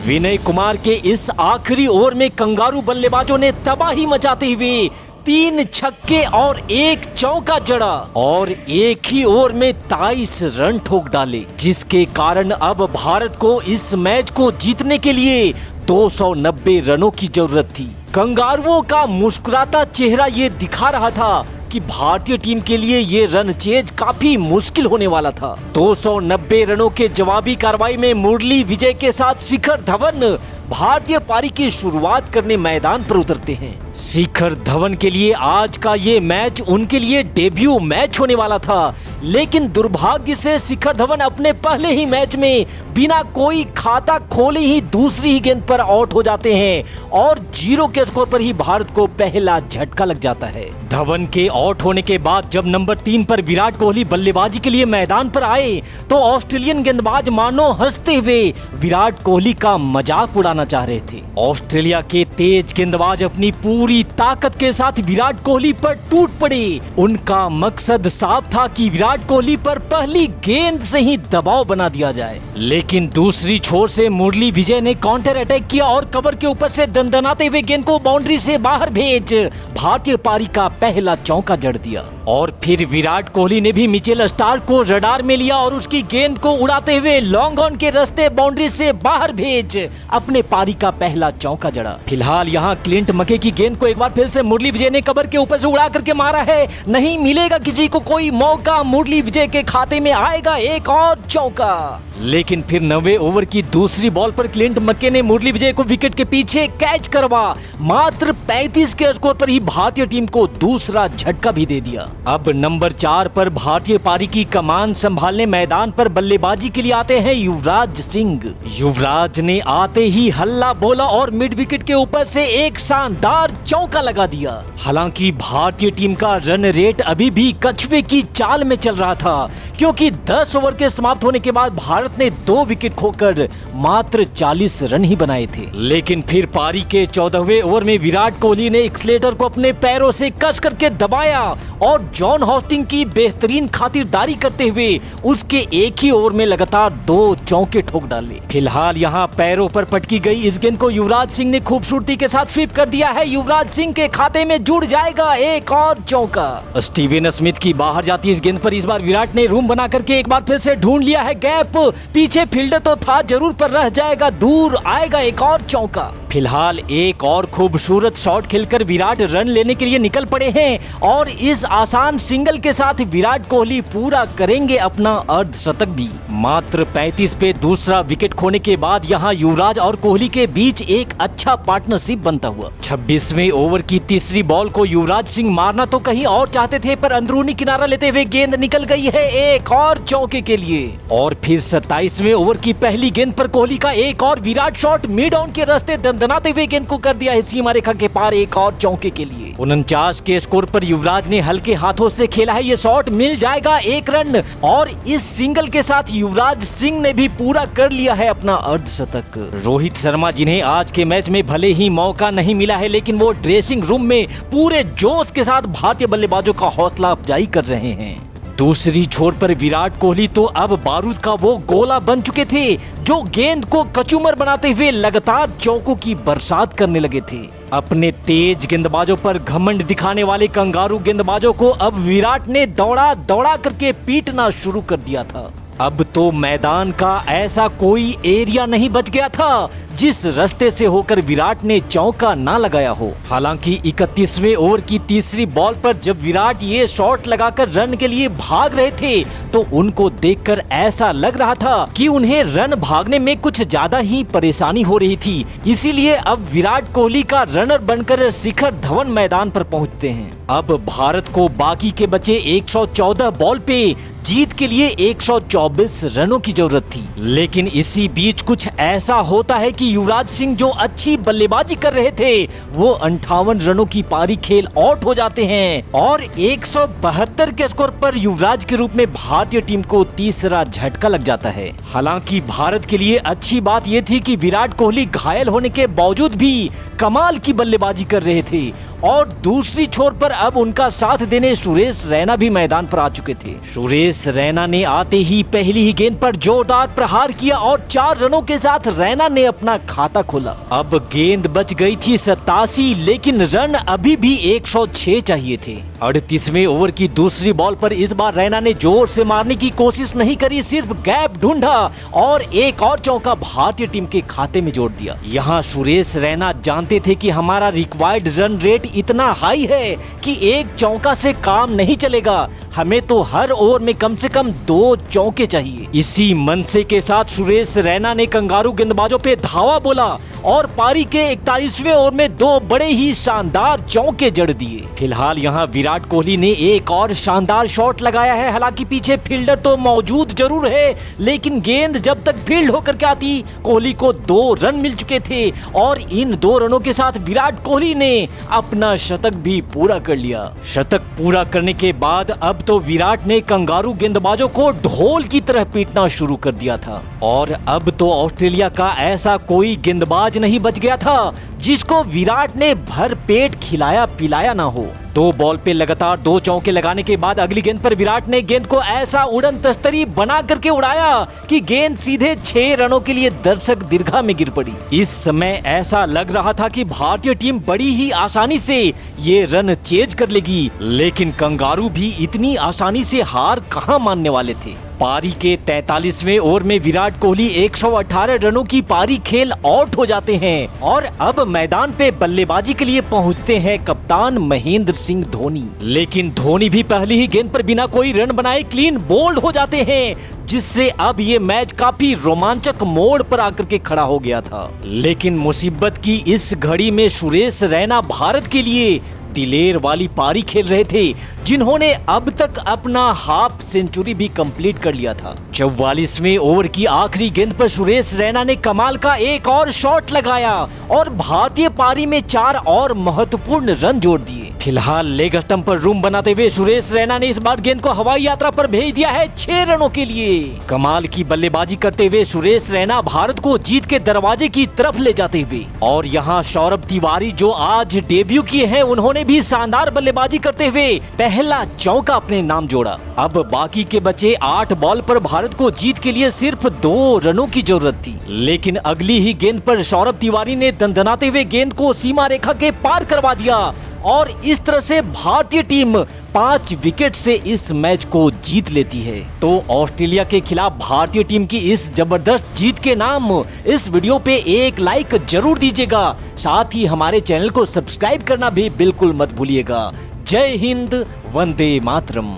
विनय कुमार के इस आखिरी ओवर में कंगारू बल्लेबाजों ने तबाही मचाते हुए 3 छक्के और 1 चौका जड़ा और एक ही ओवर में 23 रन ठोक डाले, जिसके कारण अब भारत को इस मैच को जीतने के लिए 290 रनों की जरूरत थी। कंगारुओं का मुस्कुराता चेहरा ये दिखा रहा था कि भारतीय टीम के लिए ये रन चेज काफी मुश्किल होने वाला था। 290 रनों के जवाबी कार्रवाई में मुरली विजय के साथ शिखर धवन भारतीय पारी की शुरुआत करने मैदान पर उतरते हैं। शिखर धवन के लिए आज का ये मैच उनके लिए डेब्यू मैच होने वाला था, लेकिन दुर्भाग्य से शिखर धवन अपने पहले ही मैच में बिना कोई खाता खोले ही दूसरी ही गेंद पर आउट हो जाते हैं और 0 के स्कोर पर ही भारत को पहला झटका लग जाता है। धवन के आउट होने के बाद जब नंबर 3 पर विराट कोहली बल्लेबाजी के लिए मैदान पर आए तो ऑस्ट्रेलियन गेंदबाज मानो हंसते हुए विराट कोहली का मजाक उड़ाना चाह रहे थे। ऑस्ट्रेलिया के तेज गेंदबाज अपनी पूरी ताकत के साथ विराट कोहली पर टूट पड़े। उनका मकसद साफ था कि विराट कोहली पर पहली गेंद से ही दबाव बना दिया जाए, लेकिन दूसरी छोर से मुरली विजय ने काउंटर अटैक किया और कवर के ऊपर से दंदनाते हुए गेंद को बाउंड्री से बाहर भेज भारतीय पारी का पहला चौका जड़ दिया। और फिर विराट कोहली ने भी मिचेल स्टार्क को रडार में लिया और उसकी गेंद को उड़ाते हुए लॉन्ग ऑन के रास्ते बाउंड्री से बाहर भेज अपने पारी का पहला चौका जड़ा। फिलहाल यहाँ क्लिंट मके की गेंद को एक बार फिर से मुरली विजय ने कवर के ऊपर से उड़ा करके मारा है। नहीं मिलेगा किसी को कोई मौका, मुरली विजय के खाते में आएगा एक और चौका। लेकिन फिर 90 ओवर की दूसरी बॉल पर क्लिंट मके ने मुरली विजय को विकेट के पीछे कैच करवा मात्र 35 के स्कोर पर ही भारतीय टीम को दूसरा झटका भी दे दिया। अब नंबर 4 पर भारतीय पारी की कमान संभालने मैदान पर बल्लेबाजी के लिए आते हैं युवराज सिंह। युवराज ने आते ही हल्ला बोला और मिड विकेट के ऊपर से एक शानदार चौका लगा दिया। हालांकि भारतीय टीम का रन रेट अभी भी कछुए की चाल में चल रहा था, क्योंकि 10 ओवर के समाप्त होने के बाद भारत ने 2 विकेट खोकर मात्र 40 रन ही बनाए थे। लेकिन फिर पारी के 14वें ओवर में विराट कोहली ने एक्सलेटर को अपने पैरों से कस करके दबाया और जॉन हॉस्टिंग की बेहतरीन खातिरदारी करते हुए उसके एक ही ओवर में लगातार 2 चौके ठोक डाले। फिलहाल यहाँ पैरों पर पटकी गई इस गेंद को युवराज सिंह ने खूबसूरती के साथ स्वीप कर दिया है। युवराज सिंह के खाते में जुड़ जाएगा एक और चौका। स्टीवन स्मिथ की बाहर जाती इस गेंद पर इस बार विराट ने रूम बना करके एक बार फिर से ढूंढ लिया है गैप। पीछे फील्डर तो था जरूर, पर रह जाएगा दूर, आएगा एक और चौका। फिलहाल एक और खूबसूरत शॉट खेलकर विराट रन लेने के लिए निकल पड़े हैं और इस आसान सिंगल के साथ विराट कोहली पूरा करेंगे अपना अर्धशतक भी। मात्र 35 पे दूसरा विकेट खोने के बाद यहाँ युवराज और कोहली के बीच एक अच्छा पार्टनरशिप बनता हुआ 26वें ओवर की तीसरी बॉल को युवराज सिंह मारना तो कहीं और चाहते थे, पर अंदरूनी किनारा लेते हुए गेंद निकल गई है एक और चौके के लिए। और फिर 27वें ओवर की पहली गेंद पर कोहली का एक और विराट शॉट मिड ऑन के रास्ते दंदनाते हुए गेंद को कर दिया है सीमा रेखा के पार एक और चौके के लिए। 49 के स्कोर पर युवराज ने हल्के हाथों से खेला है ये शॉट, मिल जाएगा 1 रन और इस सिंगल के साथ युवराज सिंह ने भी पूरा कर लिया है अपना अर्धशतक। रोहित शर्मा, जिन्हें आज के मैच में भले ही मौका नहीं मिला है, लेकिन वो ड्रेसिंग रूम में पूरे जोश के साथ भारतीय बल्लेबाजों का हौसला अफजाई कर रहे हैं। दूसरी छोर पर विराट कोहली तो अब बारूद का वो गोला बन चुके थे जो गेंद को कचूमर बनाते हुए लगातार चौकों की बरसात करने लगे थे। अपने तेज गेंदबाजों पर घमंड दिखाने वाले कंगारू गेंदबाजों को अब विराट ने दौड़ा दौड़ा करके पीटना शुरू कर दिया था। अब तो मैदान का ऐसा कोई एरिया नहीं बच गया था जिस रास्ते से होकर विराट ने चौका ना लगाया हो। हालांकि 31वें ओवर की तीसरी बॉल पर जब विराट ये शॉट लगाकर रन के लिए भाग रहे थे तो उनको देखकर ऐसा लग रहा था कि उन्हें रन भागने में कुछ ज्यादा ही परेशानी हो रही थी। इसीलिए अब विराट कोहली का रनर बनकर शिखर धवन मैदान पर पहुंचते हैं। अब भारत को बाकी के बचे 114 बॉल पे जीत के लिए 124 रनों की जरूरत थी। लेकिन इसी बीच कुछ ऐसा होता है कि युवराज सिंह जो अच्छी बल्लेबाजी कर रहे थे वो 58 रनों की पारी खेल आउट हो जाते हैं और 172 के स्कोर पर युवराज के रूप में भारतीय टीम को तीसरा झटका लग जाता है। हालांकि भारत के लिए अच्छी बात यह थी कि विराट कोहली घायल होने के बावजूद भी कमाल की बल्लेबाजी कर रहे थे और दूसरी छोर पर अब उनका साथ देने सुरेश रैना भी मैदान पर आ चुके थे। सुरेश रैना ने आते ही पहली ही गेंद पर जोरदार प्रहार किया और 4 रनों के साथ रैना ने अपना खाता खोला। अब गेंद बच गई थी 87, लेकिन रन अभी भी 106 चाहिए थे। 38वें ओवर की दूसरी बॉल पर इस बार रैना ने जोर से मारने की कोशिश नहीं करी, सिर्फ गैप ढूंढा और एक और चौका भारतीय टीम के खाते में जोड़ दिया। यहाँ सुरेश रैना जानते थे कि हमारा रिक्वायर्ड रन रेट इतना हाई है कि एक चौका से काम नहीं चलेगा, हमें तो हर ओवर में कम से कम 2 चौके चाहिए। इसी मनसे के साथ सुरेश रैना ने कंगारू गेंदबाजों पे धावा बोला और पारी के 41वें ओवर में 2 बड़े ही शानदार चौके जड़ दिए। फिलहाल यहाँ विराट कोहली ने एक और शानदार शॉट लगाया है। हालांकि पीछे फील्डर तो मौजूद जरूर है, लेकिन गेंद जब तक फील्ड होकर के आती कोहली को 2 रन मिल चुके थे और इन 2 रनों के साथ विराट कोहली ने अपना शतक भी पूरा कर लिया। शतक पूरा करने के बाद अब तो विराट ने कंगारू गेंदबाजों को ढोल की तरह पीटना शुरू कर दिया था और अब तो ऑस्ट्रेलिया का ऐसा कोई गेंदबाज नहीं बच गया था जिसको विराट ने भर पेट खिलाया पिलाया ना हो। 2 बॉल पे लगातार 2 चौके लगाने के बाद अगली गेंद पर विराट ने गेंद को ऐसा उड़न तस्तरी बना करके उड़ाया कि गेंद सीधे 6 रनों के लिए दर्शक दीर्घा में गिर पड़ी। इस समय ऐसा लग रहा था कि भारतीय टीम बड़ी ही आसानी से ये रन चेज कर लेगी, लेकिन कंगारू भी इतनी आसानी से हार कहां मानने वाले थे। पारी के 43वें ओवर में विराट कोहली 118 रनों की पारी खेल आउट हो जाते हैं और अब मैदान पे बल्लेबाजी के लिए पहुंचते हैं कप्तान महेंद्र सिंह धोनी। लेकिन धोनी भी पहली ही गेंद पर बिना कोई रन बनाए क्लीन बोल्ड हो जाते हैं, जिससे अब ये मैच काफी रोमांचक मोड़ पर आकर के खड़ा हो गया था। लेकिन मुसीबत की इस घड़ी में सुरेश रैना भारत के लिए दिलेर वाली पारी खेल रहे थे, जिन्होंने अब तक अपना हाफ सेंचुरी भी कंप्लीट कर लिया था। 44वें ओवर की आखिरी गेंद पर सुरेश रैना ने कमाल का एक और शॉट लगाया और भारतीय पारी में 4 और महत्वपूर्ण रन जोड़ दिए। फिलहाल लेग स्टंप पर रूम बनाते हुए सुरेश रैना ने इस बार गेंद को हवाई यात्रा पर भेज दिया है 6 रनों के लिए। कमाल की बल्लेबाजी करते हुए सुरेश रैना भारत को जीत के दरवाजे की तरफ ले जाते हुए, और यहाँ सौरभ तिवारी जो आज डेब्यू किए हैं, उन्होंने भी शानदार बल्लेबाजी करते हुए पहला चौका अपने नाम जोड़ा। अब बाकी के बचे 8 बॉल पर भारत को जीत के लिए सिर्फ 2 रनों की जरूरत थी, लेकिन अगली ही गेंद पर सौरभ तिवारी ने दंदनाते हुए गेंद को सीमा रेखा के पार करवा दिया और इस तरह से भारतीय टीम 5 विकेट से इस मैच को जीत लेती है। तो ऑस्ट्रेलिया के खिलाफ भारतीय टीम की इस जबरदस्त जीत के नाम इस वीडियो पे एक लाइक जरूर दीजिएगा, साथ ही हमारे चैनल को सब्सक्राइब करना भी बिल्कुल मत भूलिएगा। जय हिंद, वंदे मातरम।